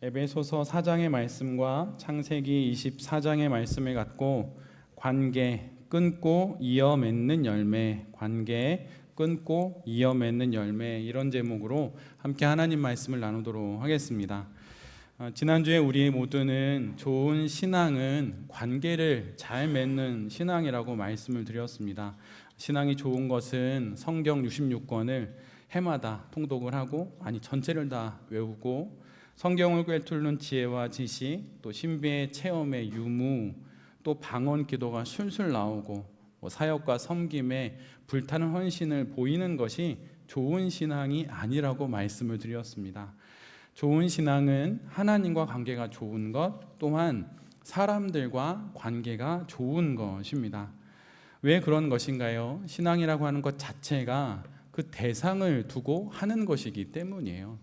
에베소서 4장의 말씀과 창세기 24장의 말씀을 갖고 관계 끊고 이어 맺는 열매, 관계 끊고 이어 맺는 열매, 이런 제목으로 함께 하나님 말씀을 나누도록 하겠습니다. 지난주에 우리 모두는 좋은 신앙은 관계를 잘 맺는 신앙이라고 말씀을 드렸습니다. 신앙이 좋은 것은 성경 66권을 해마다 통독을 하고, 전체를 다 외우고, 성경을 꿰뚫는 지혜와 지식, 또 신비의 체험의 유무, 또 방언 기도가 술술 나오고, 사역과 섬김에 불타는 헌신을 보이는 것이 좋은 신앙이 아니라고 말씀을 드렸습니다. 좋은 신앙은 하나님과 관계가 좋은 것, 또한 사람들과 관계가 좋은 것입니다. 왜 그런 것인가요? 신앙이라고 하는 것 자체가 그 대상을 두고 하는 것이기 때문이에요.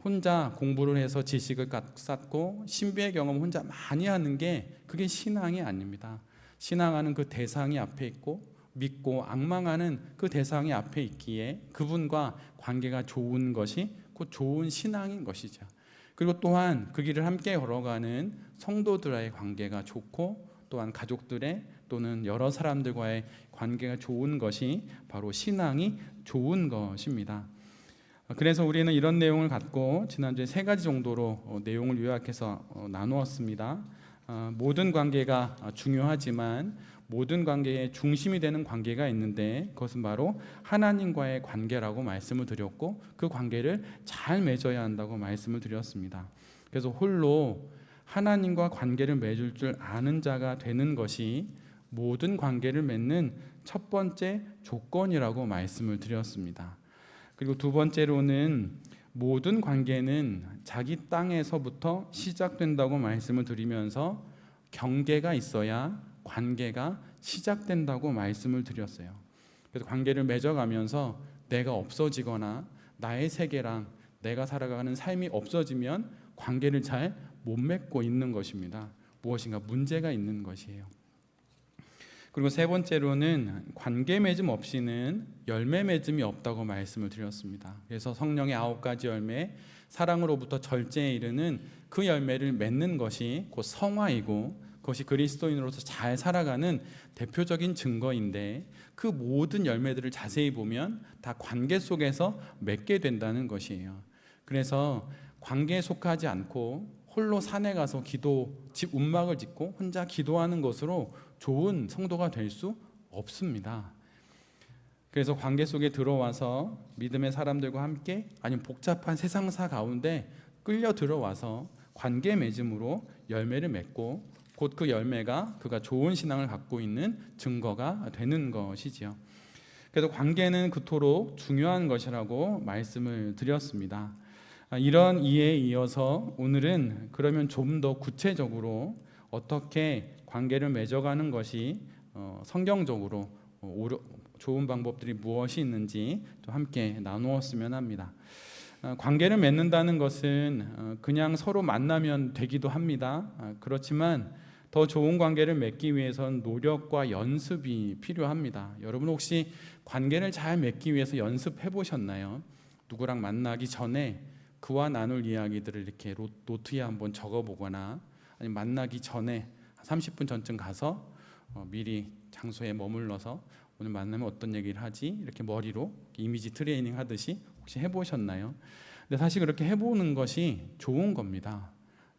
혼자 공부를 해서 지식을 쌓고 신비의 경험 혼자 많이 하는 게 그게 신앙이 아닙니다. 신앙하는 그 대상이 앞에 있고, 믿고 앙망하는 그 대상이 앞에 있기에 그분과 관계가 좋은 것이 곧 좋은 신앙인 것이죠. 그리고 또한 그 길을 함께 걸어가는 성도들과의 관계가 좋고, 또한 가족들의 또는 여러 사람들과의 관계가 좋은 것이 바로 신앙이 좋은 것입니다. 그래서 우리는 이런 내용을 갖고 지난주에 3가지 정도로 내용을 요약해서 나누었습니다. 모든 관계가 중요하지만 모든 관계의 중심이 되는 관계가 있는데, 그것은 바로 하나님과의 관계라고 말씀을 드렸고, 그 관계를 잘 맺어야 한다고 말씀을 드렸습니다. 그래서 홀로 하나님과 관계를 맺을 줄 아는 자가 되는 것이 모든 관계를 맺는 첫 번째 조건이라고 말씀을 드렸습니다. 그리고 두 번째로는 모든 관계는 자기 땅에서부터 시작된다고 말씀을 드리면서 경계가 있어야 관계가 시작된다고 말씀을 드렸어요. 그래서 관계를 맺어가면서 내가 없어지거나 나의 세계랑 내가 살아가는 삶이 없어지면 관계를 잘 못 맺고 있는 것입니다. 무엇인가 문제가 있는 것이에요. 그리고 세 번째로는 관계 맺음 없이는 열매 맺음이 없다고 말씀을 드렸습니다. 그래서 성령의 9가지 열매, 사랑으로부터 절제에 이르는 그 열매를 맺는 것이 곧 성화이고, 그것이 그리스도인으로서 잘 살아가는 대표적인 증거인데, 그 모든 열매들을 자세히 보면 다 관계 속에서 맺게 된다는 것이에요. 그래서 관계에 속하지 않고 홀로 산에 가서 움막을 짓고 혼자 기도하는 것으로 좋은 성도가 될 수 없습니다. 그래서 관계 속에 들어와서 믿음의 사람들과 함께, 아니면 복잡한 세상사 가운데 끌려 들어와서 관계 맺음으로 열매를 맺고, 곧 그 열매가 그가 좋은 신앙을 갖고 있는 증거가 되는 것이지요. 그래서 관계는 그토록 중요한 것이라고 말씀을 드렸습니다. 이런 이해에 이어서 오늘은 그러면 좀 더 구체적으로 어떻게 관계를 맺어가는 것이 성경적으로 좋은 방법들이 무엇이 있는지 또 함께 나누었으면 합니다. 관계를 맺는다는 것은 그냥 서로 만나면 되기도 합니다. 그렇지만 더 좋은 관계를 맺기 위해서는 노력과 연습이 필요합니다. 여러분 혹시 관계를 잘 맺기 위해서 연습해 보셨나요? 누구랑 만나기 전에 그와 나눌 이야기들을 이렇게 노트에 한번 적어보거나, 아니면 만나기 전에 30분 전쯤 가서 미리 장소에 머물러서 오늘 만나면 어떤 얘기를 하지? 이렇게 머리로 이미지 트레이닝 하듯이 혹시 해보셨나요? 근데 사실 그렇게 해보는 것이 좋은 겁니다.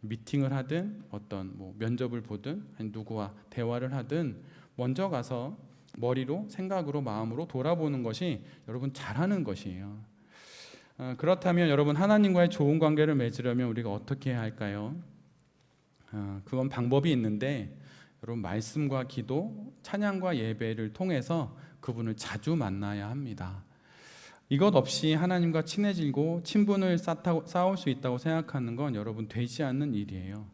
미팅을 하든 어떤 면접을 보든 아니 누구와 대화를 하든 먼저 가서 머리로, 생각으로, 마음으로 돌아보는 것이 여러분 잘하는 것이에요. 그렇다면 여러분, 하나님과의 좋은 관계를 맺으려면 우리가 어떻게 해야 할까요? 그건 방법이 있는데, 여러분 말씀과 기도, 찬양과 예배를 통해서 그분을 자주 만나야 합니다. 이것 없이 하나님과 친해지고 친분을 쌓을 수 있다고 생각하는 건 여러분 되지 않는 일이에요.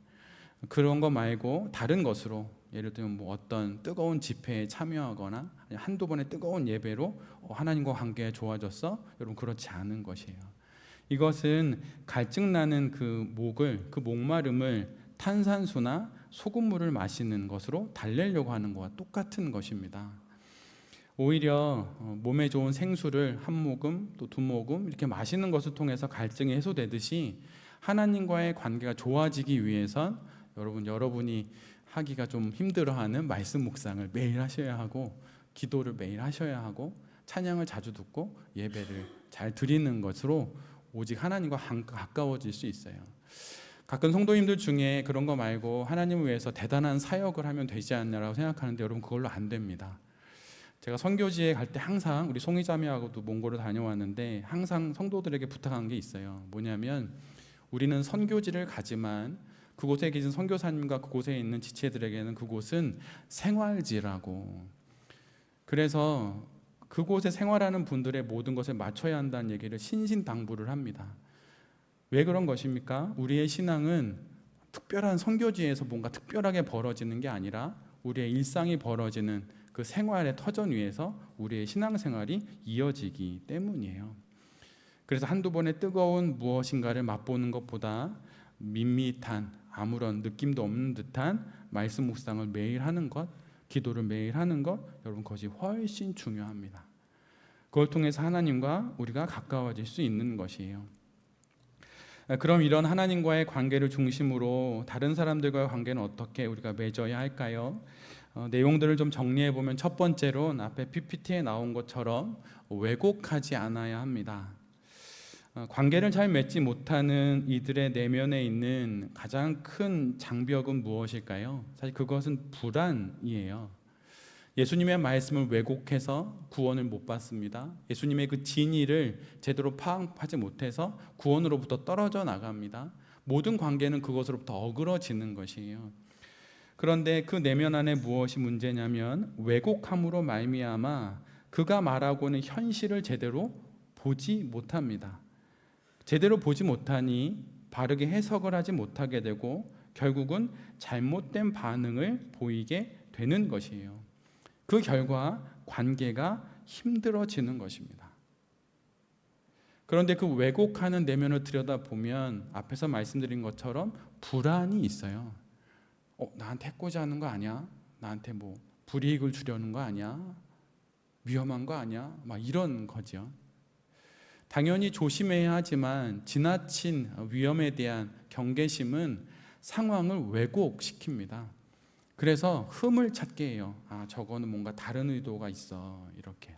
그런 거 말고 다른 것으로, 예를 들면 어떤 뜨거운 집회에 참여하거나 한두 번의 뜨거운 예배로 하나님과 관계가 좋아졌어? 여러분 그렇지 않은 것이에요. 이것은 갈증 나는 그 목마름을 탄산수나 소금물을 마시는 것으로 달래려고 하는 것과 똑같은 것입니다. 오히려 몸에 좋은 생수를 한 모금 또 두 모금 이렇게 마시는 것을 통해서 갈증이 해소되듯이, 하나님과의 관계가 좋아지기 위해선 여러분이 하기가 좀 힘들어하는 말씀 묵상을 매일 하셔야 하고, 기도를 매일 하셔야 하고, 찬양을 자주 듣고 예배를 잘 드리는 것으로 오직 하나님과 가까워질 수 있어요. 가끔 성도님들 중에 그런 거 말고 하나님을 위해서 대단한 사역을 하면 되지 않냐라고 생각하는데, 여러분 그걸로 안 됩니다. 제가 선교지에 갈 때 항상 우리 송이자매하고도 몽골을 다녀왔는데 항상 성도들에게 부탁한 게 있어요. 뭐냐면, 우리는 선교지를 가지만 그곳에 계신 선교사님과 그곳에 있는 지체들에게는 그곳은 생활지라고. 그래서 그곳에 생활하는 분들의 모든 것을 맞춰야 한다는 얘기를 신신당부를 합니다. 왜 그런 것입니까? 우리의 신앙은 특별한 선교지에서 뭔가 특별하게 벌어지는 게 아니라 우리의 일상이 벌어지는 그 생활의 터전 위에서 우리의 신앙생활이 이어지기 때문이에요. 그래서 한두 번의 뜨거운 무엇인가를 맛보는 것보다 밋밋한, 아무런 느낌도 없는 듯한 말씀 묵상을 매일 하는 것, 기도를 매일 하는 것, 여러분 그것이 훨씬 중요합니다. 그걸 통해서 하나님과 우리가 가까워질 수 있는 것이에요. 그럼 이런 하나님과의 관계를 중심으로 다른 사람들과의 관계는 어떻게 우리가 맺어야 할까요? 내용들을 좀 정리해 보면, 첫 번째로는 앞에 PPT에 나온 것처럼 왜곡하지 않아야 합니다. 관계를 잘 맺지 못하는 이들의 내면에 있는 가장 큰 장벽은 무엇일까요? 사실 그것은 불안이에요. 예수님의 말씀을 왜곡해서 구원을 못 받습니다. 예수님의 그 진리를 제대로 파악하지 못해서 구원으로부터 떨어져 나갑니다. 모든 관계는 그것으로부터 어그러지는 것이에요. 그런데 그 내면 안에 무엇이 문제냐면, 왜곡함으로 말미암아 그가 말하고는 현실을 제대로 보지 못합니다. 제대로 보지 못하니 바르게 해석을 하지 못하게 되고 결국은 잘못된 반응을 보이게 되는 것이에요. 그 결과 관계가 힘들어지는 것입니다. 그런데 그 왜곡하는 내면을 들여다보면 앞에서 말씀드린 것처럼 불안이 있어요. 나한테 해코지 하는 거 아니야? 나한테 뭐 불이익을 주려는 거 아니야? 위험한 거 아니야? 막 이런 거죠. 당연히 조심해야 하지만 지나친 위험에 대한 경계심은 상황을 왜곡시킵니다. 그래서 흠을 찾게 해요. 저거는 뭔가 다른 의도가 있어. 이렇게.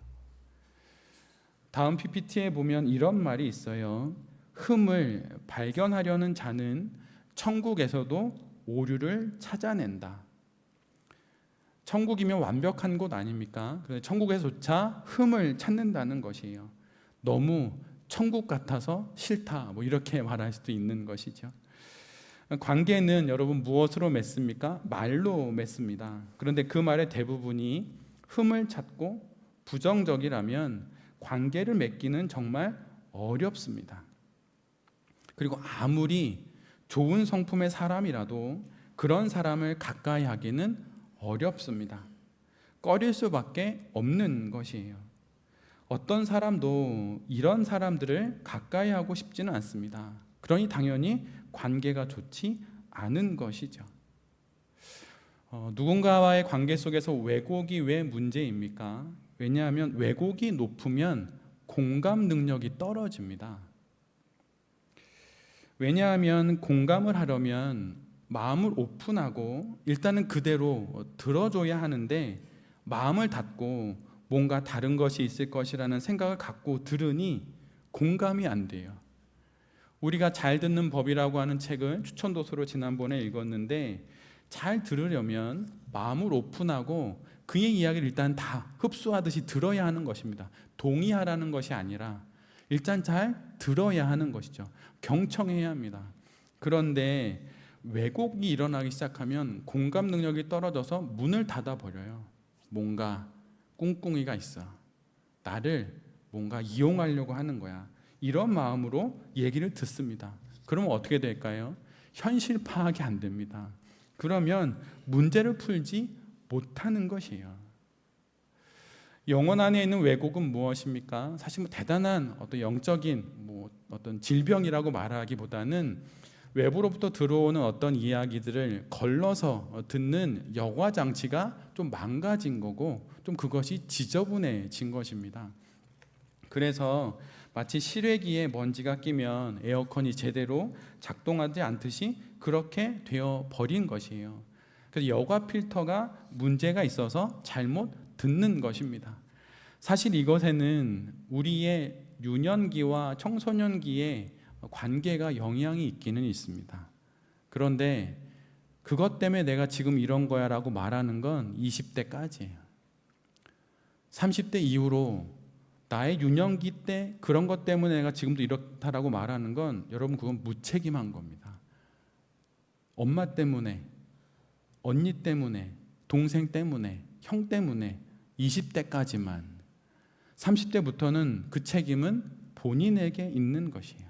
다음 PPT에 보면 이런 말이 있어요. 흠을 발견하려는 자는 천국에서도 오류를 찾아낸다. 천국이면 완벽한 곳 아닙니까? 그런데 천국에서조차 흠을 찾는다는 것이에요. 너무 천국 같아서 싫다, 뭐 이렇게 말할 수도 있는 것이죠. 관계는 여러분 무엇으로 맺습니까? 말로 맺습니다. 그런데 그 말의 대부분이 흠을 찾고 부정적이라면 관계를 맺기는 정말 어렵습니다. 그리고 아무리 좋은 성품의 사람이라도 그런 사람을 가까이 하기는 어렵습니다. 꺼릴 수밖에 없는 것이에요. 어떤 사람도 이런 사람들을 가까이 하고 싶지는 않습니다. 그러니 당연히 관계가 좋지 않은 것이죠. 누군가와의 관계 속에서 왜곡이 왜 문제입니까? 왜냐하면 왜곡이 높으면 공감 능력이 떨어집니다. 왜냐하면 공감을 하려면 마음을 오픈하고 일단은 그대로 들어줘야 하는데, 마음을 닫고 뭔가 다른 것이 있을 것이라는 생각을 갖고 들으니 공감이 안 돼요. 우리가 잘 듣는 법이라고 하는 책을 추천도서로 지난번에 읽었는데, 잘 들으려면 마음을 오픈하고 그의 이야기를 일단 다 흡수하듯이 들어야 하는 것입니다. 동의하라는 것이 아니라 일단 잘 들어야 하는 것이죠. 경청해야 합니다. 그런데 왜곡이 일어나기 시작하면 공감 능력이 떨어져서 문을 닫아버려요. 뭔가 꿍꿍이가 있어. 나를 뭔가 이용하려고 하는 거야. 이런 마음으로 얘기를 듣습니다. 그러면 어떻게 될까요? 현실 파악이 안 됩니다. 그러면 문제를 풀지 못하는 것이에요. 영혼 안에 있는 왜곡은 무엇입니까? 사실 뭐 대단한 어떤 영적인 어떤 질병이라고 말하기보다는 외부로부터 들어오는 어떤 이야기들을 걸러서 듣는 여과 장치가 좀 망가진 거고, 좀 그것이 지저분해진 것입니다. 그래서 마치 실외기에 먼지가 끼면 에어컨이 제대로 작동하지 않듯이 그렇게 되어 버린 것이에요. 그래서 여과 필터가 문제가 있어서 잘못 듣는 것입니다. 사실 이것에는 우리의 유년기와 청소년기의 관계가 영향이 있기는 있습니다. 그런데 그것 때문에 내가 지금 이런 거야 라고 말하는 건 20대까지예요. 30대 이후로 나의 유년기 때 그런 것 때문에 내가 지금도 이렇다라고 말하는 건 여러분 그건 무책임한 겁니다. 엄마 때문에, 언니 때문에, 동생 때문에, 형 때문에 20대까지만, 30대부터는 그 책임은 본인에게 있는 것이에요.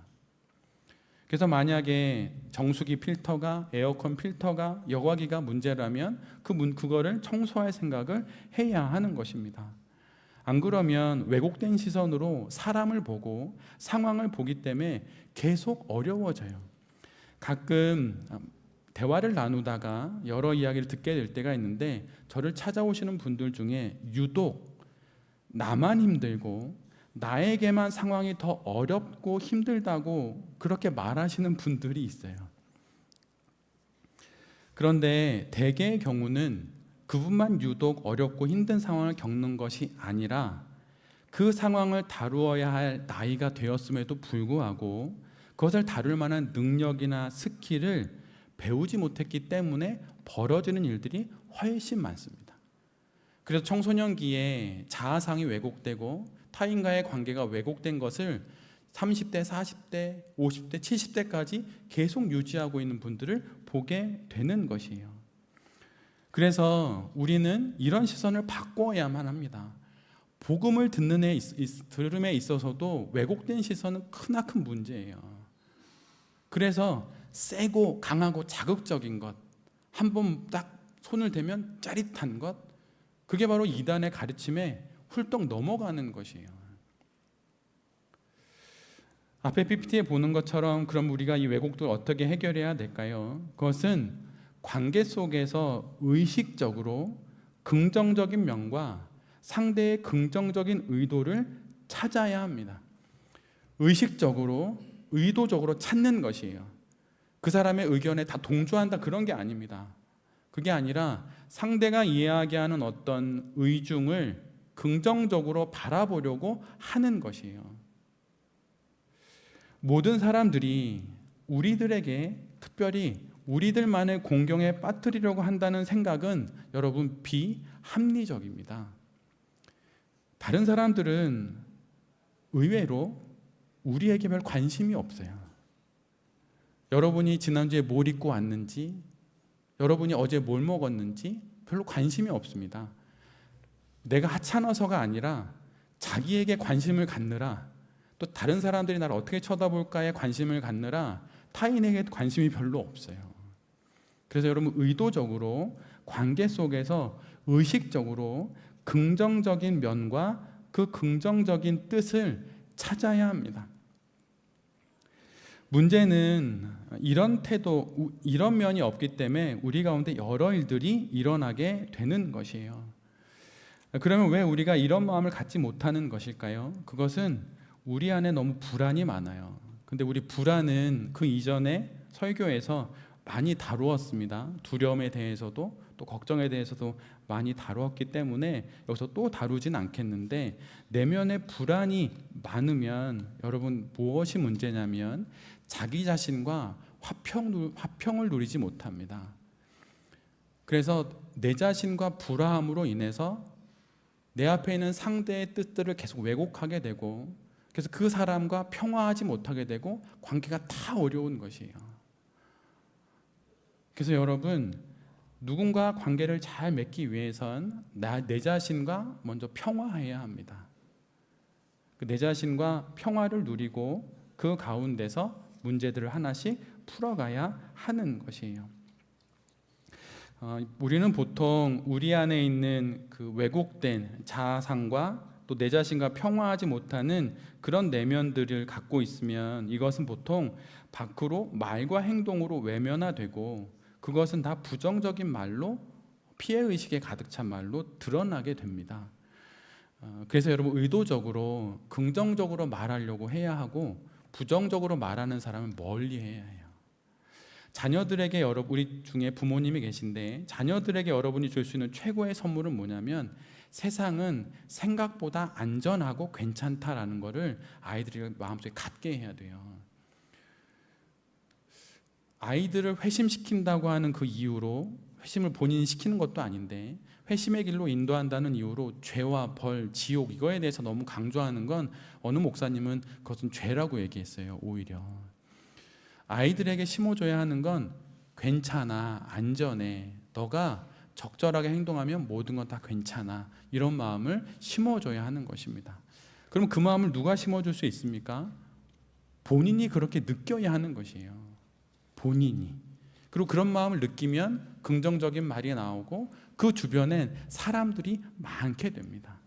그래서 만약에 정수기 필터가, 에어컨 필터가, 여과기가 문제라면 그거를 청소할 생각을 해야 하는 것입니다. 안 그러면 왜곡된 시선으로 사람을 보고 상황을 보기 때문에 계속 어려워져요. 가끔 대화를 나누다가 여러 이야기를 듣게 될 때가 있는데, 저를 찾아오시는 분들 중에 유독 나만 힘들고 나에게만 상황이 더 어렵고 힘들다고 그렇게 말하시는 분들이 있어요. 그런데 대개의 경우는 그분만 유독 어렵고 힘든 상황을 겪는 것이 아니라 그 상황을 다루어야 할 나이가 되었음에도 불구하고 그것을 다룰 만한 능력이나 스킬을 배우지 못했기 때문에 벌어지는 일들이 훨씬 많습니다. 그래서 청소년기에 자아상이 왜곡되고 타인과의 관계가 왜곡된 것을 30대, 40대, 50대, 70대까지 계속 유지하고 있는 분들을 보게 되는 것이에요. 그래서 우리는 이런 시선을 바꿔야만 합니다. 복음을 들음에 있어서도 왜곡된 시선은 크나큰 문제예요. 그래서 세고 강하고 자극적인 것, 한번 딱 손을 대면 짜릿한 것, 그게 바로 이단의 가르침에 훌떡 넘어가는 것이에요. 앞에 PPT에 보는 것처럼 그럼 우리가 이 왜곡도를 어떻게 해결해야 될까요? 그것은 관계 속에서 의식적으로 긍정적인 면과 상대의 긍정적인 의도를 찾아야 합니다. 의식적으로, 의도적으로 찾는 것이에요. 그 사람의 의견에 다 동조한다 그런 게 아닙니다. 그게 아니라 상대가 이야기하는 어떤 의중을 긍정적으로 바라보려고 하는 것이에요. 모든 사람들이 우리들에게 특별히 우리들만의 공경에 빠뜨리려고 한다는 생각은 여러분 비합리적입니다. 다른 사람들은 의외로 우리에게 별 관심이 없어요. 여러분이 지난주에 뭘 입고 왔는지, 여러분이 어제 뭘 먹었는지 별로 관심이 없습니다. 내가 하찮아서가 아니라 자기에게 관심을 갖느라, 또 다른 사람들이 나를 어떻게 쳐다볼까에 관심을 갖느라 타인에게 관심이 별로 없어요. 그래서 여러분 의도적으로 관계 속에서 의식적으로 긍정적인 면과 그 긍정적인 뜻을 찾아야 합니다. 문제는 이런 태도, 이런 면이 없기 때문에 우리 가운데 여러 일들이 일어나게 되는 것이에요. 그러면 왜 우리가 이런 마음을 갖지 못하는 것일까요? 그것은 우리 안에 너무 불안이 많아요. 근데 우리 불안은 그 이전에 설교에서 많이 다루었습니다. 두려움에 대해서도 또 걱정에 대해서도 많이 다루었기 때문에 여기서 또 다루진 않겠는데, 내면에 불안이 많으면 여러분 무엇이 문제냐면 자기 자신과 화평을 누리지 못합니다. 그래서 내 자신과 불화함으로 인해서 내 앞에 있는 상대의 뜻들을 계속 왜곡하게 되고, 그래서 그 사람과 평화하지 못하게 되고 관계가 다 어려운 것이에요. 그래서 여러분, 누군가 관계를 잘 맺기 위해선 내 자신과 먼저 평화해야 합니다. 내 자신과 평화를 누리고 그 가운데서 문제들을 하나씩 풀어가야 하는 것이에요. 우리는 보통 우리 안에 있는 그 왜곡된 자아상과 또 내 자신과 평화하지 못하는 그런 내면들을 갖고 있으면 이것은 보통 밖으로 말과 행동으로 외면화되고, 그것은 다 부정적인 말로, 피해의식에 가득 찬 말로 드러나게 됩니다. 그래서 여러분 의도적으로 긍정적으로 말하려고 해야 하고 부정적으로 말하는 사람은 멀리 해야 해요. 자녀들에게 우리 중에 부모님이 계신데 자녀들에게 여러분이 줄 수 있는 최고의 선물은 뭐냐면 세상은 생각보다 안전하고 괜찮다라는 것을 아이들이 마음속에 갖게 해야 돼요. 아이들을 회심시킨다고 하는 그 이유로 회심을 본인이 시키는 것도 아닌데 회심의 길로 인도한다는 이유로 죄와 벌, 지옥 이거에 대해서 너무 강조하는 건 어느 목사님은 그것은 죄라고 얘기했어요. 오히려 아이들에게 심어줘야 하는 건 괜찮아, 안전해, 너가 적절하게 행동하면 모든 건 다 괜찮아, 이런 마음을 심어줘야 하는 것입니다. 그럼 그 마음을 누가 심어줄 수 있습니까? 본인이 그렇게 느껴야 하는 것이에요. 본인이. 그리고 그런 마음을 느끼면 긍정적인 말이 나오고 그 주변엔 사람들이 많게 됩니다.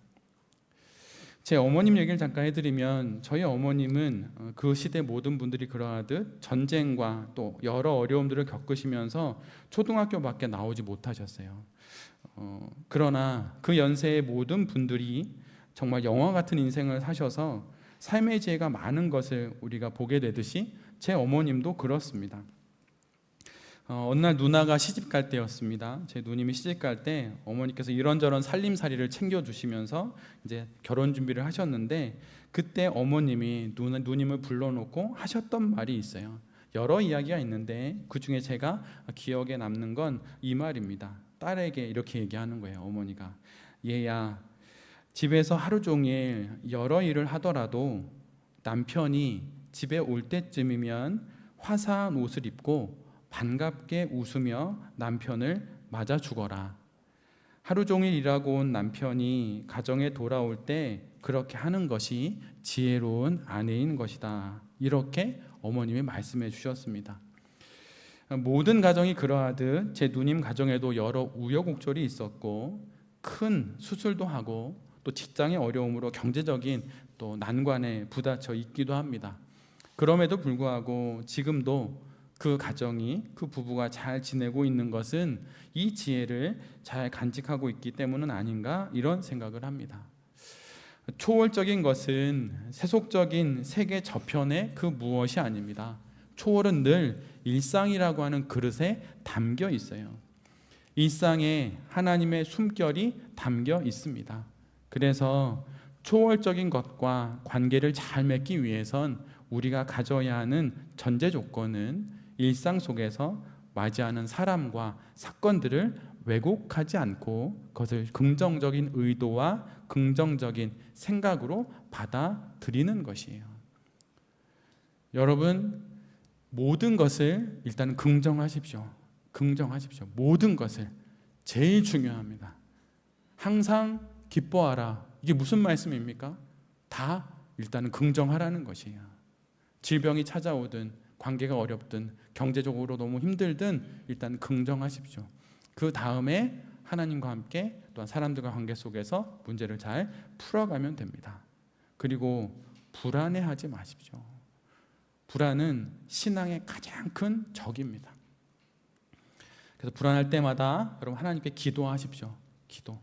제 어머님 얘기를 잠깐 해드리면 저희 어머님은 그 시대 모든 분들이 그러하듯 전쟁과 또 여러 어려움들을 겪으시면서 초등학교밖에 나오지 못하셨어요. 그러나 그 연세의 모든 분들이 정말 영화 같은 인생을 사셔서 삶의 지혜가 많은 것을 우리가 보게 되듯이 제 어머님도 그렇습니다. 어느 날 누나가 시집 갈 때였습니다. 제 누님이 시집 갈 때 어머니께서 이런저런 살림살이를 챙겨주시면서 이제 결혼 준비를 하셨는데 그때 어머님이 누님을 불러놓고 하셨던 말이 있어요. 여러 이야기가 있는데 그 중에 제가 기억에 남는 건 이 말입니다. 딸에게 이렇게 얘기하는 거예요. 어머니가 얘야, 집에서 하루 종일 여러 일을 하더라도 남편이 집에 올 때쯤이면 화사한 옷을 입고 반갑게 웃으며 남편을 맞아 주거라. 하루 종일 일하고 온 남편이 가정에 돌아올 때 그렇게 하는 것이 지혜로운 아내인 것이다. 이렇게 어머님이 말씀해 주셨습니다. 모든 가정이 그러하듯 제 누님 가정에도 여러 우여곡절이 있었고 큰 수술도 하고 또 직장의 어려움으로 경제적인 또 난관에 부딪혀 있기도 합니다. 그럼에도 불구하고 지금도 그 가정이, 그 부부가 잘 지내고 있는 것은 이 지혜를 잘 간직하고 있기 때문은 아닌가 이런 생각을 합니다. 초월적인 것은 세속적인 세계 저편의 그 무엇이 아닙니다. 초월은 늘 일상이라고 하는 그릇에 담겨 있어요. 일상에 하나님의 숨결이 담겨 있습니다. 그래서 초월적인 것과 관계를 잘 맺기 위해선 우리가 가져야 하는 전제 조건은 일상 속에서 맞이하는 사람과 사건들을 왜곡하지 않고 그것을 긍정적인 의도와 긍정적인 생각으로 받아들이는 것이에요. 여러분, 모든 것을 일단 긍정하십시오. 긍정하십시오. 모든 것을. 제일 중요합니다. 항상 기뻐하라. 이게 무슨 말씀입니까? 다 일단은 긍정하라는 것이에요. 질병이 찾아오든 관계가 어렵든 경제적으로 너무 힘들든 일단 긍정하십시오. 그 다음에 하나님과 함께 또한 사람들과 관계 속에서 문제를 잘 풀어가면 됩니다. 그리고 불안해하지 마십시오. 불안은 신앙의 가장 큰 적입니다. 그래서 불안할 때마다 여러분 하나님께 기도하십시오. 기도.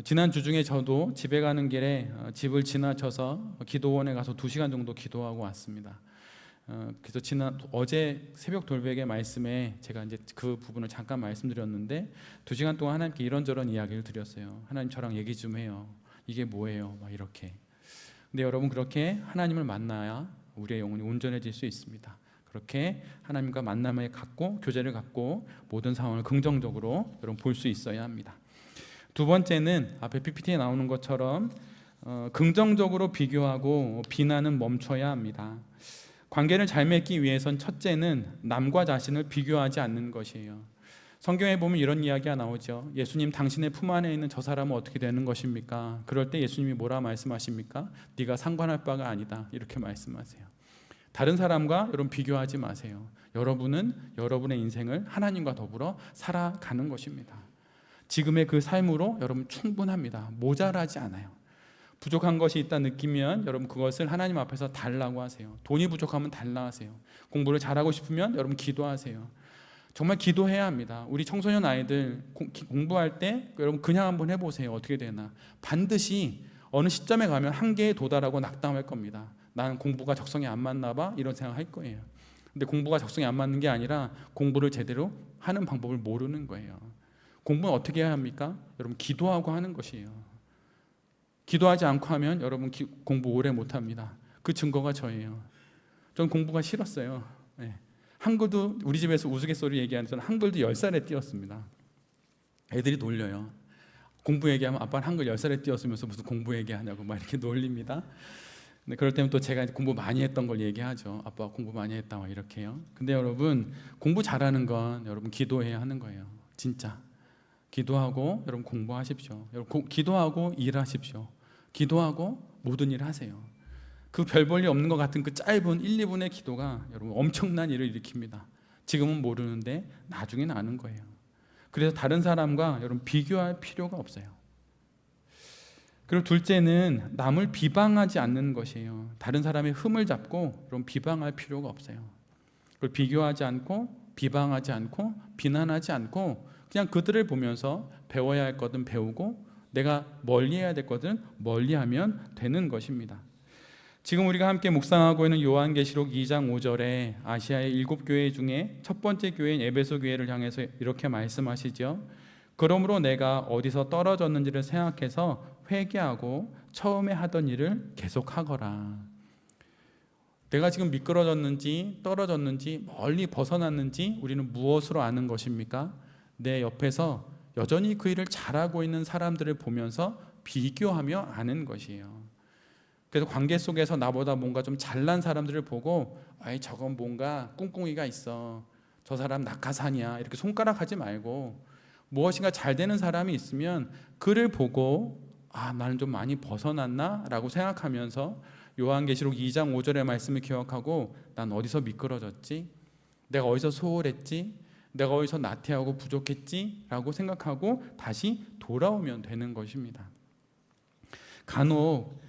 지난 주 중에 저도 집에 가는 길에 집을 지나쳐서 기도원에 가서 2시간 정도 기도하고 왔습니다. 그래서 어제 새벽 돌베개 말씀에 제가 이제 그 부분을 잠깐 말씀드렸는데 2시간 동안 하나님께 이런저런 이야기를 드렸어요. 하나님 저랑 얘기 좀 해요. 이게 뭐예요? 막 이렇게. 근데 여러분 그렇게 하나님을 만나야 우리의 영혼이 온전해질 수 있습니다. 그렇게 하나님과 만남을 갖고 교제를 갖고 모든 상황을 긍정적으로 여러분 볼 수 있어야 합니다. 두 번째는 앞에 PPT에 나오는 것처럼 긍정적으로 비교하고 비난은 멈춰야 합니다. 관계를 잘 맺기 위해선 첫째는 남과 자신을 비교하지 않는 것이에요. 성경에 보면 이런 이야기가 나오죠. 예수님, 당신의 품 안에 있는 저 사람은 어떻게 되는 것입니까? 그럴 때 예수님이 뭐라 말씀하십니까? 네가 상관할 바가 아니다. 이렇게 말씀하세요. 다른 사람과 여러분 비교하지 마세요. 여러분은 여러분의 인생을 하나님과 더불어 살아가는 것입니다. 지금의 그 삶으로 여러분 충분합니다. 모자라지 않아요. 부족한 것이 있다 느끼면 여러분 그것을 하나님 앞에서 달라고 하세요. 돈이 부족하면 달라 하세요. 공부를 잘하고 싶으면 여러분 기도하세요. 정말 기도해야 합니다. 우리 청소년 아이들 공부할 때 여러분 그냥 한번 해보세요. 어떻게 되나. 반드시 어느 시점에 가면 한계에 도달하고 낙담할 겁니다. 나는 공부가 적성에 안 맞나 봐, 이런 생각할 거예요. 근데 공부가 적성에 안 맞는 게 아니라 공부를 제대로 하는 방법을 모르는 거예요. 공부는 어떻게 해야 합니까? 여러분 기도하고 하는 것이에요. 기도하지 않고 하면 여러분 공부 오래 못합니다. 그 증거가 저예요. 전 공부가 싫었어요. 네. 한글도 우리 집에서 우스갯소리 얘기하는 저는 한글도 10살에 띄웠습니다. 애들이 놀려요. 공부 얘기하면 아빠는 한글 10살에 띄웠으면서 무슨 공부 얘기하냐고 막 이렇게 놀립니다. 근데 그럴 때면 또 제가 공부 많이 했던 걸 얘기하죠. 아빠 공부 많이 했다 막 이렇게요. 근데 여러분 공부 잘하는 건 여러분 기도해야 하는 거예요. 진짜 기도하고 여러분 공부하십시오. 여러분 기도하고 일하십시오. 기도하고 모든 일을 하세요. 그 별 볼 일 없는 것 같은 그 짧은 1, 2분의 기도가 여러분 엄청난 일을 일으킵니다. 지금은 모르는데 나중에는 아는 거예요. 그래서 다른 사람과 여러분 비교할 필요가 없어요. 그리고 둘째는 남을 비방하지 않는 것이에요. 다른 사람의 흠을 잡고 여러분 비방할 필요가 없어요. 그걸 비교하지 않고 비방하지 않고 비난하지 않고 그냥 그들을 보면서 배워야 할 것은 배우고 내가 멀리해야 될 것은 멀리하면 되는 것입니다. 지금 우리가 함께 묵상하고 있는 요한계시록 2장 5절에 아시아의 7교회 중에 첫 번째 교회인 에베소 교회를 향해서 이렇게 말씀하시죠. 그러므로 내가 어디서 떨어졌는지를 생각해서 회개하고 처음에 하던 일을 계속하거라. 내가 지금 미끄러졌는지 떨어졌는지 멀리 벗어났는지 우리는 무엇으로 아는 것입니까? 내 옆에서 여전히 그 일을 잘하고 있는 사람들을 보면서 비교하며 아는 것이에요. 그래서 관계 속에서 나보다 뭔가 좀 잘난 사람들을 보고 아이 저건 뭔가 꿍꿍이가 있어, 저 사람 낙하산이야, 이렇게 손가락하지 말고 무엇인가 잘 되는 사람이 있으면 그를 보고 아 나는 좀 많이 벗어났나? 라고 생각하면서 요한계시록 2장 5절의 말씀을 기억하고 난 어디서 미끄러졌지? 내가 어디서 소홀했지? 내가 어디서 나태하고 부족했지? 라고 생각하고 다시 돌아오면 되는 것입니다. 간혹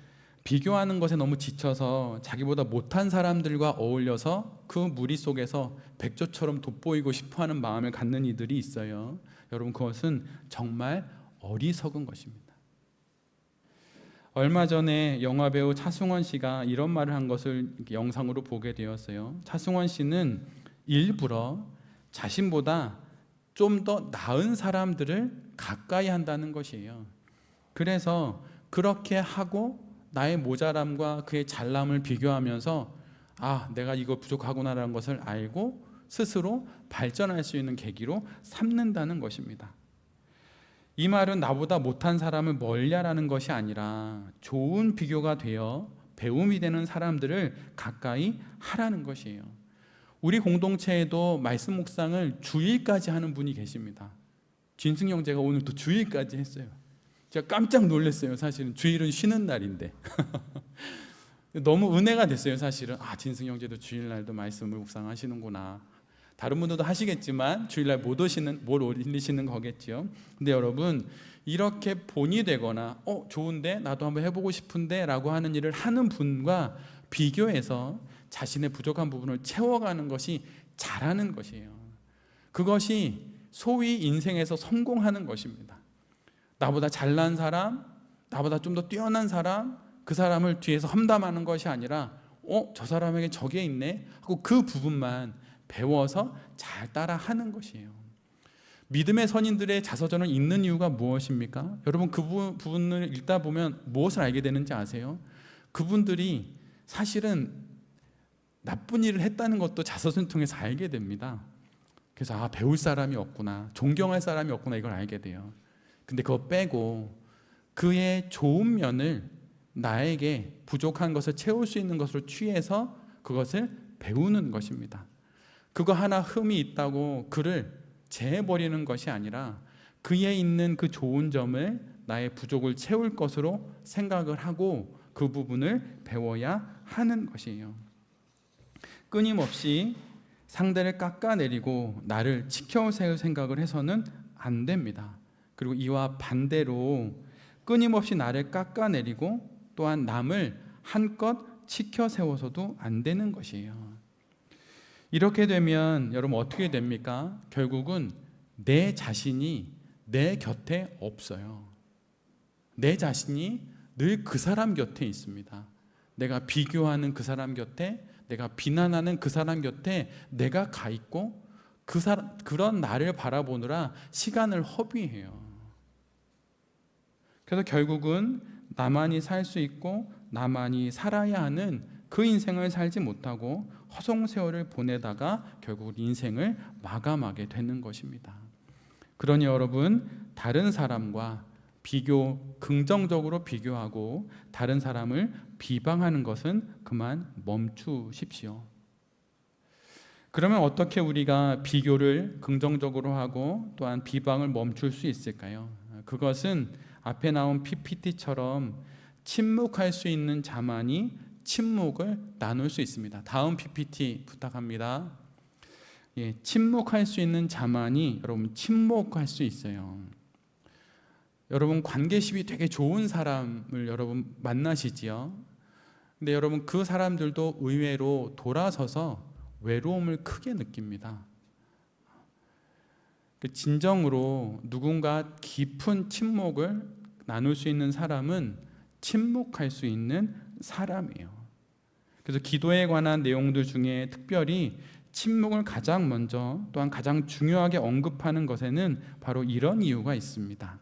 비교하는 것에 너무 지쳐서 자기보다 못한 사람들과 어울려서 그 무리 속에서 백조처럼 돋보이고 싶어하는 마음을 갖는 이들이 있어요. 여러분 그것은 정말 어리석은 것입니다. 얼마 전에 영화배우 차승원 씨가 이런 말을 한 것을 영상으로 보게 되었어요. 차승원 씨는 일부러 자신보다 좀 더 나은 사람들을 가까이 한다는 것이에요. 그래서 그렇게 하고 나의 모자람과 그의 잘남을 비교하면서 아 내가 이거 부족하구나라는 것을 알고 스스로 발전할 수 있는 계기로 삼는다는 것입니다. 이 말은 나보다 못한 사람을 멀리하라는 것이 아니라 좋은 비교가 되어 배움이 되는 사람들을 가까이 하라는 것이에요. 우리 공동체에도 말씀 묵상을 주일까지 하는 분이 계십니다. 진승 형제가 오늘 또 주일까지 했어요. 제가 깜짝 놀랐어요. 사실은 주일은 쉬는 날인데 너무 은혜가 됐어요. 사실은 아 진승 형제도 주일날도 말씀을 묵상하시는구나. 다른 분들도 하시겠지만 주일날 못 올리시는 거겠죠. 근데 여러분 이렇게 본이 되거나 좋은데 나도 한번 해보고 싶은데 라고 하는 일을 하는 분과 비교해서 자신의 부족한 부분을 채워가는 것이 잘하는 것이에요. 그것이 소위 인생에서 성공하는 것입니다. 나보다 잘난 사람, 나보다 좀 더 뛰어난 사람, 그 사람을 뒤에서 험담하는 것이 아니라 저 사람에게 저게 있네 하고 그 부분만 배워서 잘 따라하는 것이에요. 믿음의 선인들의 자서전을 읽는 이유가 무엇입니까? 여러분 그 부분을 읽다 보면 무엇을 알게 되는지 아세요? 그분들이 사실은 나쁜 일을 했다는 것도 자서전을 통해서 알게 됩니다. 그래서 배울 사람이 없구나, 존경할 사람이 없구나 이걸 알게 돼요. 근데 그거 빼고 그의 좋은 면을 나에게 부족한 것을 채울 수 있는 것으로 취해서 그것을 배우는 것입니다. 그거 하나 흠이 있다고 그를 제해버리는 것이 아니라 그에 있는 그 좋은 점을 나의 부족을 채울 것으로 생각을 하고 그 부분을 배워야 하는 것이에요. 끊임없이 상대를 깎아내리고 나를 치켜세울 생각을 해서는 안 됩니다. 그리고 이와 반대로 끊임없이 나를 깎아내리고 또한 남을 한껏 치켜세워서도 안 되는 것이에요. 이렇게 되면 여러분 어떻게 됩니까? 결국은 내 자신이 내 곁에 없어요. 내 자신이 늘 그 사람 곁에 있습니다. 내가 비교하는 그 사람 곁에, 내가 비난하는 그 사람 곁에 내가 가 있고 그런 나를 바라보느라 시간을 허비해요. 그래서 결국은 나만이 살 수 있고 나만이 살아야 하는 그 인생을 살지 못하고 허송세월을 보내다가 결국 인생을 마감하게 되는 것입니다. 그러니 여러분, 다른 사람과 긍정적으로 비교하고 다른 사람을 비방하는 것은 그만 멈추십시오. 그러면 어떻게 우리가 비교를 긍정적으로 하고 또한 비방을 멈출 수 있을까요? 그것은 앞에 나온 PPT처럼 침묵할 수 있는 자만이 침묵을 나눌 수 있습니다. 다음 PPT 부탁합니다. 침묵할 수 있는 자만이 여러분 침묵할 수 있어요. 여러분 관계십이 되게 좋은 사람을 여러분 만나시지요. 근데 여러분 그 사람들도 의외로 돌아서서 외로움을 크게 느낍니다. 진정으로 누군가 깊은 침묵을 나눌 수 있는 사람은 침묵할 수 있는 사람이에요. 그래서 기도에 관한 내용들 중에 특별히 침묵을 가장 먼저 또한 가장 중요하게 언급하는 것에는 바로 이런 이유가 있습니다.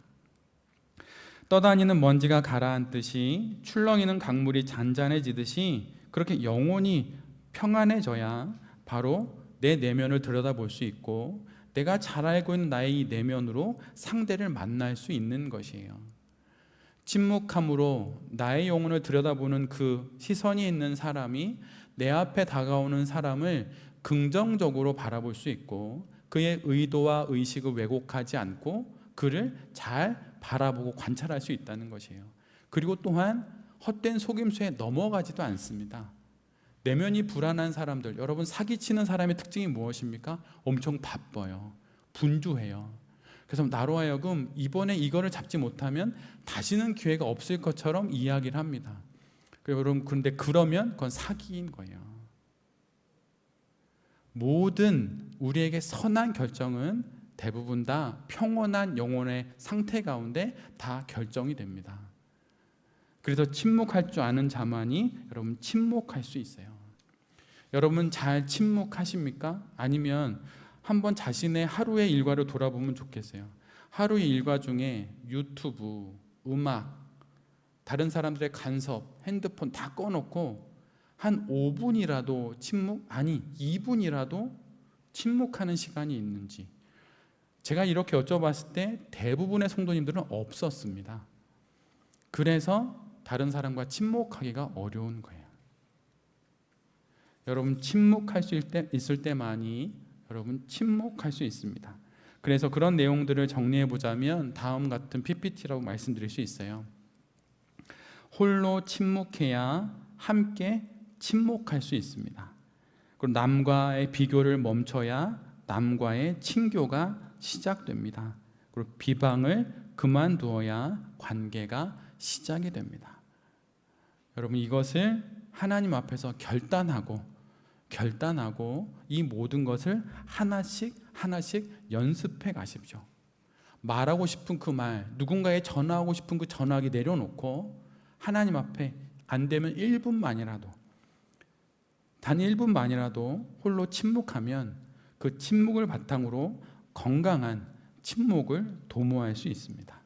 떠다니는 먼지가 가라앉듯이 출렁이는 강물이 잔잔해지듯이 그렇게 영혼이 평안해져야 바로 내 내면을 들여다볼 수 있고 내가 잘 알고 있는 나의 이 내면으로 상대를 만날 수 있는 것이에요. 침묵함으로 나의 영혼을 들여다보는 그 시선이 있는 사람이 내 앞에 다가오는 사람을 긍정적으로 바라볼 수 있고 그의 의도와 의식을 왜곡하지 않고 그를 잘 바라보고 관찰할 수 있다는 것이에요. 그리고 또한 헛된 속임수에 넘어가지도 않습니다. 내면이 불안한 사람들, 여러분 사기치는 사람의 특징이 무엇입니까? 엄청 바빠요. 분주해요. 그래서 나로 하여금 이번에 이거를 잡지 못하면 다시는 기회가 없을 것처럼 이야기를 합니다. 여러분 그런데 그러면 그건 사기인 거예요. 모든 우리에게 선한 결정은 대부분 다 평온한 영혼의 상태 가운데 다 결정이 됩니다. 그래서 침묵할 줄 아는 자만이 여러분 침묵할 수 있어요. 여러분 잘 침묵하십니까? 아니면 한번 자신의 하루의 일과를 돌아보면 좋겠어요. 하루의 일과 중에 유튜브, 음악, 다른 사람들의 간섭, 핸드폰 다 꺼놓고 한 5분이라도 2분이라도 침묵하는 시간이 있는지. 제가 이렇게 여쭤봤을 때 대부분의 성도님들은 없었습니다. 그래서 다른 사람과 침묵하기가 어려운 거예요. 여러분 침묵할 수 있을 때만이 여러분 침묵할 수 있습니다. 그래서 그런 내용들을 정리해 보자면 다음 같은 PPT라고 말씀드릴 수 있어요. 홀로 침묵해야 함께 침묵할 수 있습니다. 그리고 남과의 비교를 멈춰야 남과의 친교가 시작됩니다. 그리고 비방을 그만두어야 관계가 시작이 됩니다. 여러분 이것을 하나님 앞에서 결단하고 이 모든 것을 하나씩 연습해 가십시오. 말하고 싶은 그 말, 누군가에 전하고 싶은 그 전화기 내려놓고 하나님 앞에 안 되면 1분만이라도 단 1분만이라도 홀로 침묵하면 그 침묵을 바탕으로 건강한 침묵을 도모할 수 있습니다.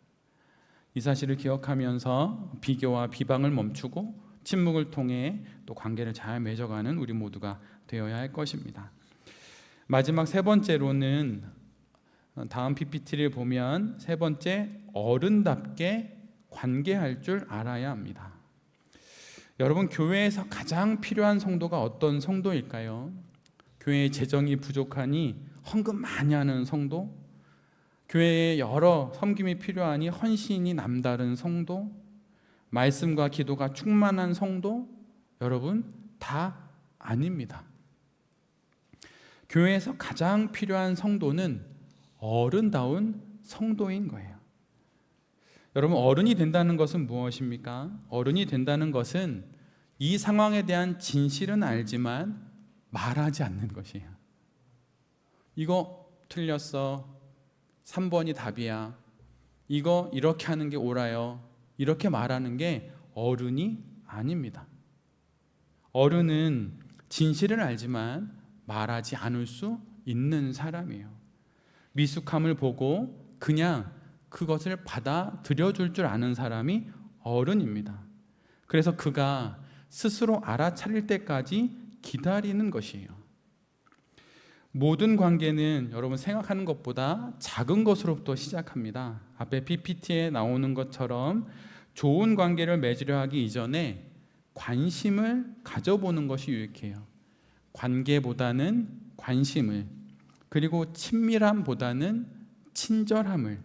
이 사실을 기억하면서 비교와 비방을 멈추고 침묵을 통해 또 관계를 잘 맺어가는 우리 모두가 되어야 할 것입니다. 마지막 세 번째로는 다음 PPT를 보면 세 번째, 어른답게 관계할 줄 알아야 합니다. 여러분 교회에서 가장 필요한 성도가 어떤 성도일까요? 교회의 재정이 부족하니 헌금 많이 하는 성도, 교회에 여러 섬김이 필요하니 헌신이 남다른 성도, 말씀과 기도가 충만한 성도, 여러분 다 아닙니다. 교회에서 가장 필요한 성도는 어른다운 성도인 거예요. 여러분 어른이 된다는 것은 무엇입니까? 어른이 된다는 것은 이 상황에 대한 진실은 알지만 말하지 않는 것이에요. 이거 틀렸어. 3번이 답이야. 이거 이렇게 하는 게 옳아요. 이렇게 말하는 게 어른이 아닙니다. 어른은 진실을 알지만 말하지 않을 수 있는 사람이에요. 미숙함을 보고 그냥 그것을 받아들여 줄 줄 아는 사람이 어른입니다. 그래서 그가 스스로 알아차릴 때까지 기다리는 것이에요. 모든 관계는 여러분 생각하는 것보다 작은 것으로부터 시작합니다. 앞에 PPT에 나오는 것처럼 좋은 관계를 맺으려 하기 이전에 관심을 가져보는 것이 유익해요. 관계보다는 관심을, 그리고 친밀함보다는 친절함을,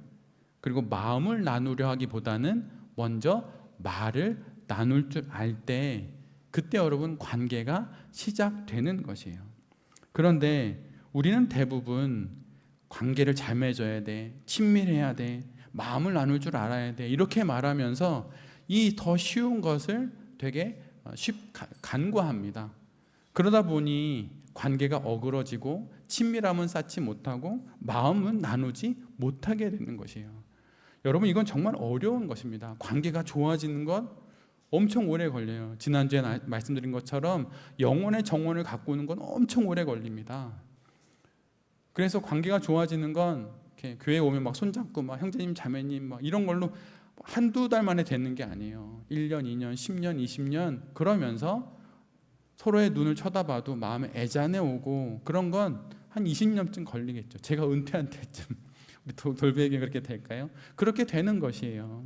그리고 마음을 나누려 하기보다는 먼저 말을 나눌 줄 알 때, 그때 여러분 관계가 시작되는 것이에요. 그런데 우리는 대부분 관계를 잘 맺어야 돼, 친밀해야 돼, 마음을 나눌 줄 알아야 돼, 이렇게 말하면서 이 더 쉬운 것을 되게 간과합니다. 그러다 보니 관계가 어그러지고 친밀함은 쌓지 못하고 마음은 나누지 못하게 되는 것이에요. 여러분, 이건 정말 어려운 것입니다. 관계가 좋아지는 것 엄청 오래 걸려요. 지난주에 말씀드린 것처럼 영혼의 정원을 가꾸는 건 엄청 오래 걸립니다. 그래서 관계가 좋아지는 건 이렇게 교회에 오면 막 손잡고 막 형제님 자매님 막 이런 걸로 한두 달 만에 되는 게 아니에요. 1년, 2년, 10년, 20년 그러면서 서로의 눈을 쳐다봐도 마음에 애잔해 오고, 그런 건 한 20년쯤 걸리겠죠. 제가 은퇴한 때쯤 우리 돌베에게 그렇게 될까요? 그렇게 되는 것이에요.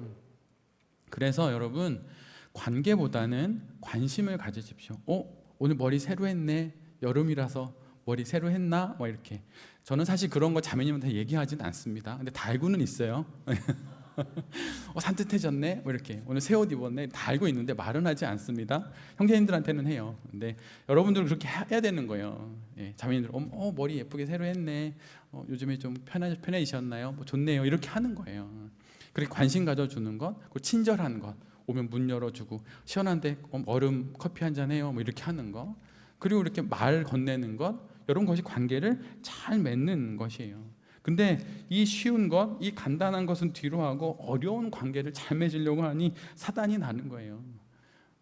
그래서 여러분, 관계보다는 관심을 가지십시오. 오늘 머리 새로 했네. 여름이라서 머리 새로 했나? 뭐 이렇게. 저는 사실 그런 거 자매님한테 얘기하지는 않습니다. 근데 다 알고는 있어요. 산뜻해졌네? 뭐 이렇게. 오늘 새 옷 입었네? 다 알고 있는데 말은 하지 않습니다. 형제님들한테는 해요. 근데 여러분들은 그렇게 해야 되는 거예요. 예, 자매님들, 머리 예쁘게 새로 했네. 요즘에 좀 편해지셨나요? 뭐 좋네요. 이렇게 하는 거예요. 그렇게 관심 가져주는 것, 그리고 친절한 것. 오면 문 열어주고 시원한데 얼음 커피 한잔 해요. 뭐 이렇게 하는 거. 그리고 이렇게 말 건네는 것. 여러분, 것이 관계를 잘 맺는 것이에요. 근데 이 쉬운 것, 이 간단한 것은 뒤로 하고 어려운 관계를 잘 맺으려고 하니 사단이 나는 거예요.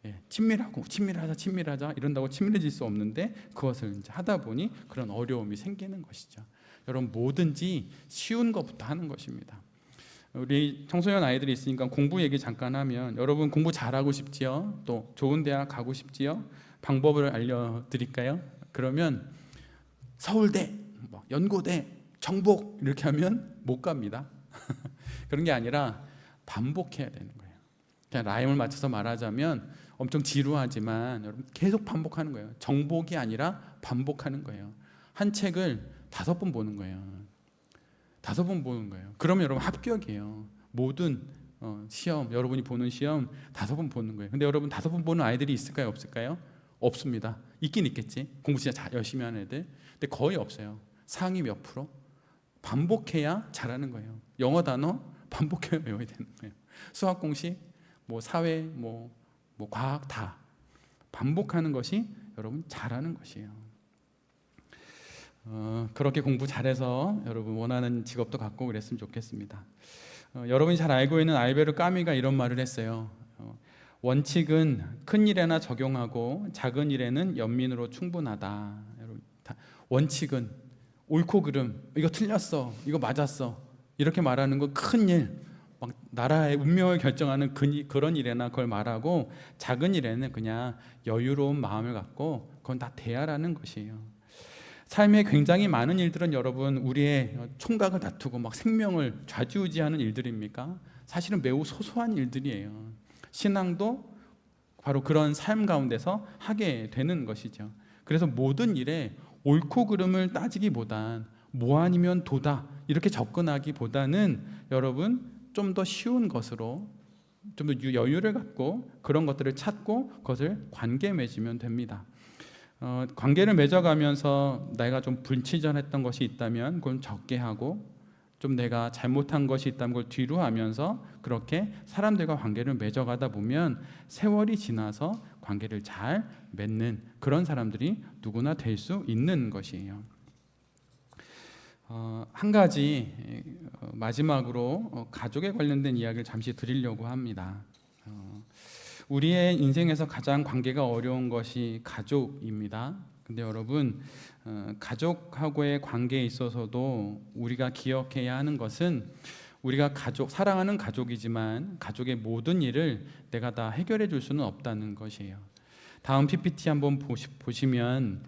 예, 친밀하자 이런다고 친밀해질 수 없는데 그것을 이제 하다 보니 그런 어려움이 생기는 것이죠. 여러분, 뭐든지 쉬운 것부터 하는 것입니다. 우리 청소년 아이들이 있으니까 공부 얘기 잠깐 하면, 여러분 공부 잘하고 싶지요? 또 좋은 대학 가고 싶지요? 방법을 알려드릴까요? 그러면 서울대, 연고대, 정복 이렇게 하면 못 갑니다. 그런 게 아니라 반복해야 되는 거예요. 그냥 라임을 맞춰서 말하자면 엄청 지루하지만 여러분 계속 반복하는 거예요. 정복이 아니라 반복하는 거예요. 한 책을 5번 보는 거예요. 5번 보는 거예요. 그러면 여러분 합격이에요. 모든 시험, 여러분이 보는 시험 5번 보는 거예요. 근데 여러분 5번 보는 아이들이 있을까요? 없을까요? 없습니다. 있긴 있겠지. 공부 진짜 열심히 하는 애들. 근데 거의 없어요. 상위 몇 프로? 반복해야 잘하는 거예요. 영어 단어 반복해야 외워야 되는 거예요. 수학 공식, 사회, 과학 다 반복하는 것이 여러분 잘하는 것이에요. 그렇게 공부 잘해서 여러분 원하는 직업도 갖고 그랬으면 좋겠습니다. 여러분이 잘 알고 있는 알베르 까미가 이런 말을 했어요. 원칙은 큰 일에나 적용하고 작은 일에는 연민으로 충분하다. 여러분, 원칙은 옳고 그름, 이거 틀렸어, 이거 맞았어, 이렇게 말하는 건 큰 일, 막 나라의 운명을 결정하는 그런 일에나 그걸 말하고, 작은 일에는 그냥 여유로운 마음을 갖고 그건 다 대하라는 것이에요. 삶에 굉장히 많은 일들은 여러분 우리의 총각을 다투고 막 생명을 좌지우지하는 일들입니까? 사실은 매우 소소한 일들이에요. 신앙도 바로 그런 삶 가운데서 하게 되는 것이죠. 그래서 모든 일에 옳고 그름을 따지기보단 뭐 아니면 도다 이렇게 접근하기보다는 여러분 좀 더 쉬운 것으로 좀 더 여유를 갖고 그런 것들을 찾고 그것을 관계 맺으면 됩니다. 관계를 맺어가면서 내가 좀 불친절했던 것이 있다면 그건 적게 하고, 좀 내가 잘못한 것이 있다면 그걸 뒤로 하면서 그렇게 사람들과 관계를 맺어가다 보면 세월이 지나서 관계를 잘 맺는 그런 사람들이 누구나 될 수 있는 것이에요. 한 가지 마지막으로 가족에 관련된 이야기를 잠시 드리려고 합니다. 우리의 인생에서 가장 관계가 어려운 것이 가족입니다. 근데 여러분, 가족하고의 관계에 있어서도 우리가 기억해야 하는 것은 우리가 사랑하는 가족이지만 가족의 모든 일을 내가 다 해결해 줄 수는 없다는 것이에요. 다음 PPT 한번 보시면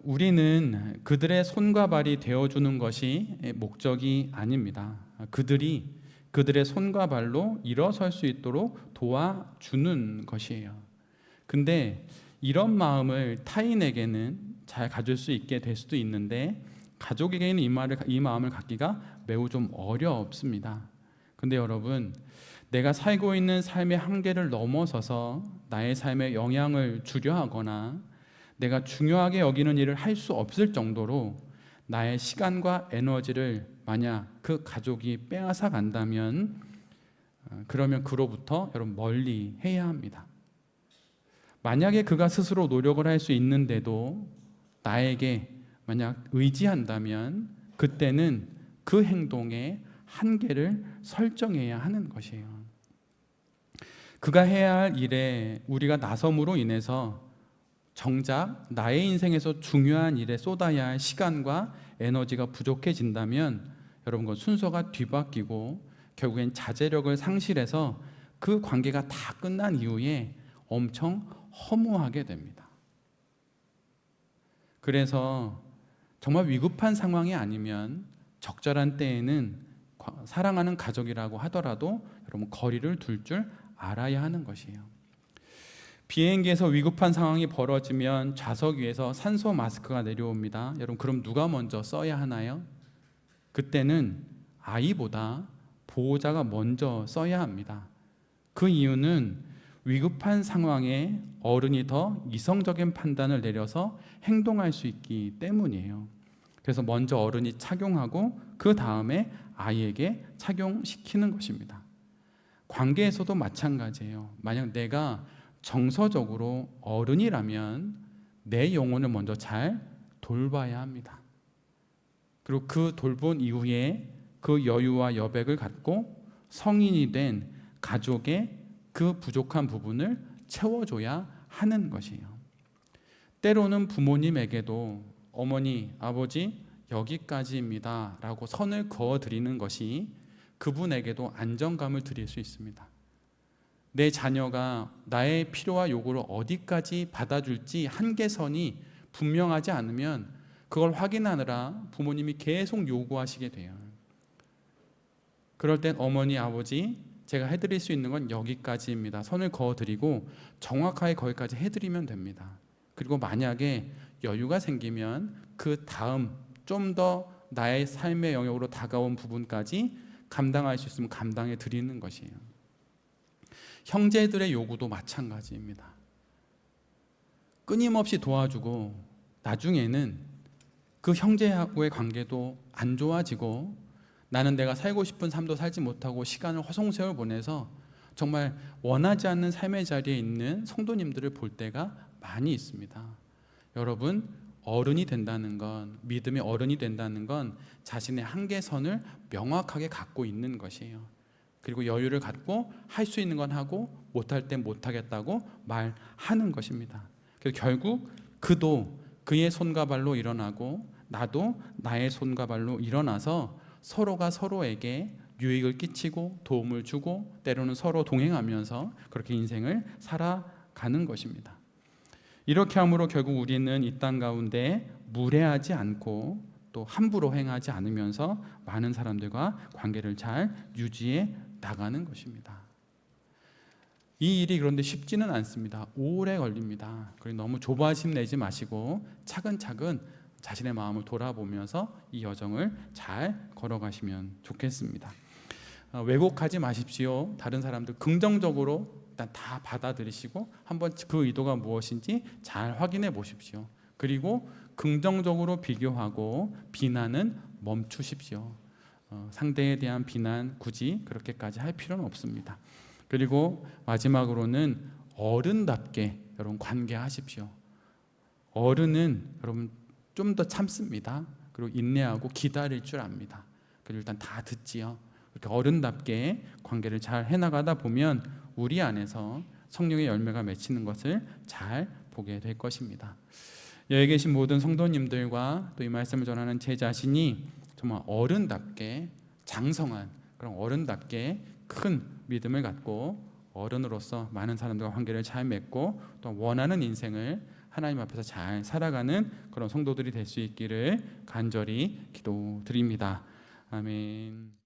우리는 그들의 손과 발이 되어주는 것이 목적이 아닙니다. 그들의 손과 발로 일어설 수 있도록 도와주는 것이에요. 근데 이런 마음을 타인에게는 잘 가질 수 있게 될 수도 있는데 가족에게는 이 마음을 갖기가 매우 좀 어렵습니다. 근데 여러분, 내가 살고 있는 삶의 한계를 넘어서서 나의 삶에 영향을 주려 하거나 내가 중요하게 여기는 일을 할 수 없을 정도로 나의 시간과 에너지를 만약 그 가족이 빼앗아 간다면 그러면 그로부터 여러분 멀리 해야 합니다. 만약에 그가 스스로 노력을 할 수 있는데도 나에게 만약 의지한다면 그때는 그 행동에 한계를 설정해야 하는 것이에요. 그가 해야 할 일에 우리가 나섬으로 인해서 정작 나의 인생에서 중요한 일에 쏟아야 할 시간과 에너지가 부족해진다면 여러분, 그 순서가 뒤바뀌고 결국엔 자제력을 상실해서 그 관계가 다 끝난 이후에 엄청 허무하게 됩니다. 그래서 정말 위급한 상황이 아니면 적절한 때에는 사랑하는 가족이라고 하더라도 여러분 거리를 둘 줄 알아야 하는 것이에요. 비행기에서 위급한 상황이 벌어지면 좌석 위에서 산소 마스크가 내려옵니다. 여러분, 그럼 누가 먼저 써야 하나요? 그때는 아이보다 보호자가 먼저 써야 합니다. 그 이유는 위급한 상황에 어른이 더 이성적인 판단을 내려서 행동할 수 있기 때문이에요. 그래서 먼저 어른이 착용하고 그 다음에 아이에게 착용시키는 것입니다. 관계에서도 마찬가지예요. 만약 내가 정서적으로 어른이라면 내 영혼을 먼저 잘 돌봐야 합니다. 그리고 그 돌본 이후에 그 여유와 여백을 갖고 성인이 된 가족의 그 부족한 부분을 채워줘야 하는 것이에요. 때로는 부모님에게도 어머니, 아버지 여기까지입니다 라고 선을 그어드리는 것이 그분에게도 안정감을 드릴 수 있습니다. 내 자녀가 나의 필요와 요구를 어디까지 받아줄지 한계선이 분명하지 않으면 그걸 확인하느라 부모님이 계속 요구하시게 돼요. 그럴 땐 어머니, 아버지 제가 해드릴 수 있는 건 여기까지입니다. 선을 그어드리고 정확하게 거기까지 해드리면 됩니다. 그리고 만약에 여유가 생기면 그 다음 좀 더 나의 삶의 영역으로 다가온 부분까지 감당할 수 있으면 감당해 드리는 것이에요. 형제들의 요구도 마찬가지입니다. 끊임없이 도와주고 나중에는 그 형제하고의 관계도 안 좋아지고 나는 내가 살고 싶은 삶도 살지 못하고 시간을 허송세월 보내서 정말 원하지 않는 삶의 자리에 있는 성도님들을 볼 때가 많이 있습니다. 여러분, 어른이 된다는 건, 믿음의 어른이 된다는 건 자신의 한계선을 명확하게 갖고 있는 것이에요. 그리고 여유를 갖고 할 수 있는 건 하고 못할 땐 못하겠다고 말하는 것입니다. 그래서 결국 그도 그의 손과 발로 일어나고 나도 나의 손과 발로 일어나서 서로가 서로에게 유익을 끼치고 도움을 주고 때로는 서로 동행하면서 그렇게 인생을 살아가는 것입니다. 이렇게 함으로 결국 우리는 이 땅 가운데 무례하지 않고 또 함부로 행하지 않으면서 많은 사람들과 관계를 잘 유지해 나가는 것입니다. 이 일이 그런데 쉽지는 않습니다. 오래 걸립니다. 그리고 너무 조바심 내지 마시고 차근차근 자신의 마음을 돌아보면서 이 여정을 잘 걸어가시면 좋겠습니다. 왜곡하지 마십시오. 다른 사람들 긍정적으로 일단 다 받아들이시고 한번 그 의도가 무엇인지 잘 확인해 보십시오. 그리고 긍정적으로 비교하고 비난은 멈추십시오. 상대에 대한 비난 굳이 그렇게까지 할 필요는 없습니다. 그리고 마지막으로는 어른답게 여러분 관계하십시오. 어른은 여러분 좀 더 참습니다. 그리고 인내하고 기다릴 줄 압니다. 그리고 일단 다 듣지요. 이렇게 어른답게 관계를 잘 해나가다 보면 우리 안에서 성령의 열매가 맺히는 것을 잘 보게 될 것입니다. 여기 계신 모든 성도님들과 또 이 말씀을 전하는 제 자신이 정말 어른답게 장성한 그런 어른답게 큰 믿음을 갖고 어른으로서 많은 사람들과 관계를 잘 맺고 또 원하는 인생을 하나님 앞에서 잘 살아가는 그런 성도들이 될 수 있기를 간절히 기도드립니다. 아멘.